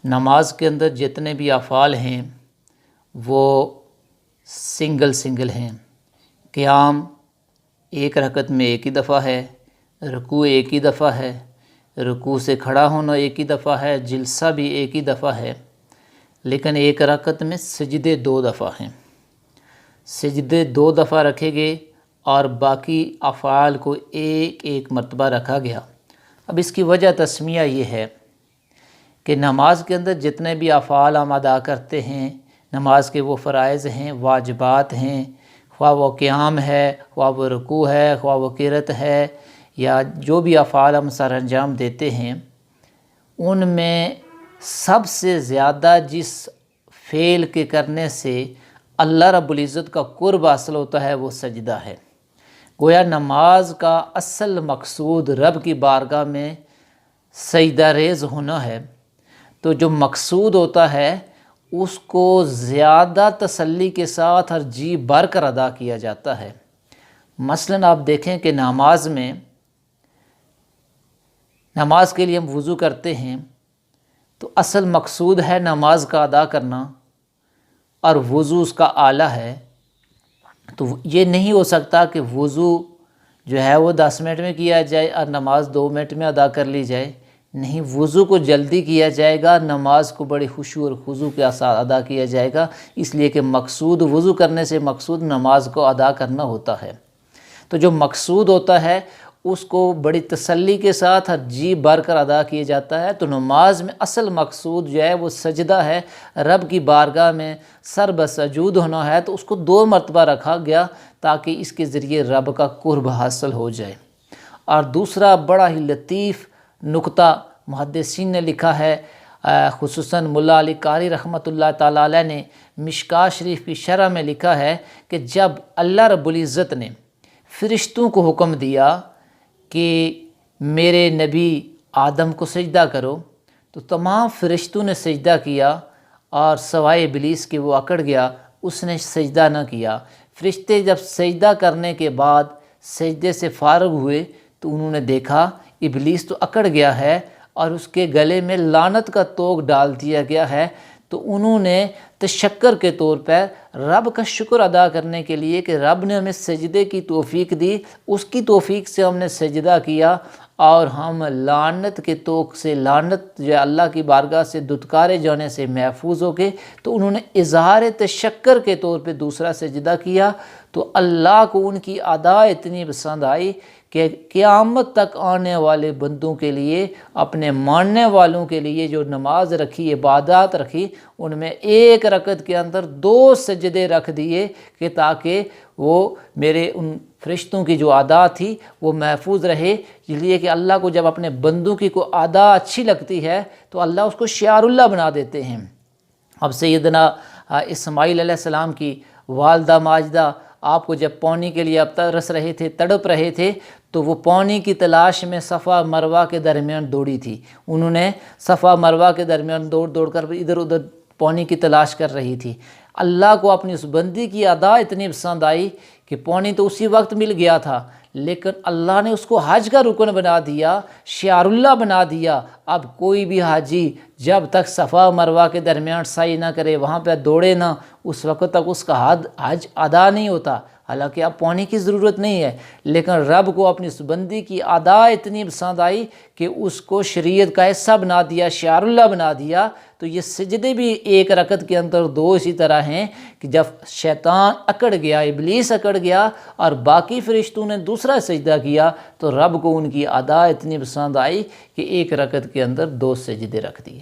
نماز کے اندر جتنے بھی افعال ہیں وہ سنگل ہیں۔ قیام ایک رکعت میں ایک ہی دفعہ ہے، رکوع ایک ہی دفعہ ہے، رکوع سے کھڑا ہونا ایک ہی دفعہ ہے، جلسہ بھی ایک ہی دفعہ ہے، لیکن ایک رکعت میں سجدے 2 دفعہ ہیں۔ سجدے 2 دفعہ رکھے گئے اور باقی افعال کو ایک ایک مرتبہ رکھا گیا۔ اب اس کی وجہ تسمیہ یہ ہے کہ نماز کے اندر جتنے بھی افعال ہم ادا کرتے ہیں، نماز کے وہ فرائض ہیں، واجبات ہیں، خواہ وہ قیام ہے، خواہ وہ رکوع ہے، خواہ وہ قرات ہے، یا جو بھی افعال ہم سر انجام دیتے ہیں، ان میں سب سے زیادہ جس فعل کے کرنے سے اللہ رب العزت کا قرب حاصل ہوتا ہے وہ سجدہ ہے۔ گویا نماز کا اصل مقصود رب کی بارگاہ میں سجدہ ریز ہونا ہے، تو جو مقصود ہوتا ہے اس کو زیادہ تسلی کے ساتھ اور جی بھر کر ادا کیا جاتا ہے۔ مثلاً آپ دیکھیں کہ نماز کے لیے ہم وضو کرتے ہیں تو اصل مقصود ہے نماز کا ادا کرنا، اور وضو اس کا آلہ ہے۔ تو یہ نہیں ہو سکتا کہ وضو جو ہے وہ 10 منٹ میں کیا جائے اور نماز 2 منٹ میں ادا کر لی جائے۔ نہیں، وضو کو جلدی کیا جائے گا، نماز کو بڑی خشوع اور خضوع کے ساتھ ادا کیا جائے گا، اس لیے کہ مقصود وضو کرنے سے مقصود نماز کو ادا کرنا ہوتا ہے۔ تو جو مقصود ہوتا ہے اس کو بڑی تسلی کے ساتھ اور جی بھر کر ادا کیا جاتا ہے۔ تو نماز میں اصل مقصود جو ہے وہ سجدہ ہے، رب کی بارگاہ میں سر بسجود ہونا ہے، تو اس کو 2 مرتبہ رکھا گیا تاکہ اس کے ذریعے رب کا قرب حاصل ہو جائے۔ اور دوسرا بڑا ہی لطیف نکتہ محدثین نے لکھا ہے، خصوصاً ملا علی قاری رحمۃ اللہ تعالیٰ علیہ نے مشکوٰۃ شریف کی شرح میں لکھا ہے کہ جب اللہ رب العزت نے فرشتوں کو حکم دیا کہ میرے نبی آدم کو سجدہ کرو، تو تمام فرشتوں نے سجدہ کیا اور سوائے ابلیس کہ وہ اکڑ گیا، اس نے سجدہ نہ کیا۔ فرشتے جب سجدہ کرنے کے بعد سجدے سے فارغ ہوئے تو انہوں نے دیکھا ابلیس تو اکڑ گیا ہے اور اس کے گلے میں لعنت کا طوق ڈال دیا گیا ہے۔ تو انہوں نے تشکر کے طور پر رب کا شکر ادا کرنے کے لیے کہ رب نے ہمیں سجدے کی توفیق دی، اس کی توفیق سے ہم نے سجدہ کیا اور ہم لعنت کے طوق سے، لعنت جو اللہ کی بارگاہ سے دھتکارے جانے سے محفوظ ہو گئے، تو انہوں نے اظہار تشکر کے طور پہ دوسرا سجدہ کیا۔ تو اللہ کو ان کی ادا اتنی پسند آئی کہ قیامت تک آنے والے بندوں کے لیے، اپنے ماننے والوں کے لیے جو نماز رکھی، عبادات رکھی، ان میں ایک رکعت کے اندر 2 سجدے رکھ دیے کہ تاکہ وہ میرے ان فرشتوں کی جو ادا تھی وہ محفوظ رہے، اس لیے کہ اللہ کو جب اپنے بندوں کی کوئی ادا اچھی لگتی ہے تو اللہ اس کو شعار اللہ بنا دیتے ہیں۔ اب سیدنا اسماعیل علیہ السلام کی والدہ ماجدہ آپ کو جب پانی کے لیے اب ترس رہے تھے، تڑپ رہے تھے، تو وہ پانی کی تلاش میں صفا مروہ کے درمیان دوڑی تھی۔ انہوں نے صفا مروہ کے درمیان دوڑ کر ادھر ادھر پانی کی تلاش کر رہی تھی۔ اللہ کو اپنی اس بندی کی ادا اتنی پسند آئی کہ پانی تو اسی وقت مل گیا تھا، لیکن اللہ نے اس کو حج کا رکن بنا دیا، شعار اللہ بنا دیا۔ اب کوئی بھی حاجی جب تک صفا مروہ کے درمیان سعی نہ کرے، وہاں پہ دوڑے نہ، اس وقت تک اس کا حج ادا نہیں ہوتا۔ حالانکہ اب پانی کی ضرورت نہیں ہے، لیکن رب کو اپنی اس بندی کی ادا اتنی پسند آئی کہ اس کو شریعت کا حصہ بنا دیا، شعار اللہ بنا دیا۔ تو یہ سجدے بھی ایک رکعت کے اندر 2 اسی طرح ہیں کہ جب شیطان اکڑ گیا، ابلیس اکڑ گیا اور باقی فرشتوں نے دوسرا سجدہ کیا، تو رب کو ان کی ادا اتنی پسند آئی کہ ایک رکعت کے اندر 2 سجدے رکھ دیے۔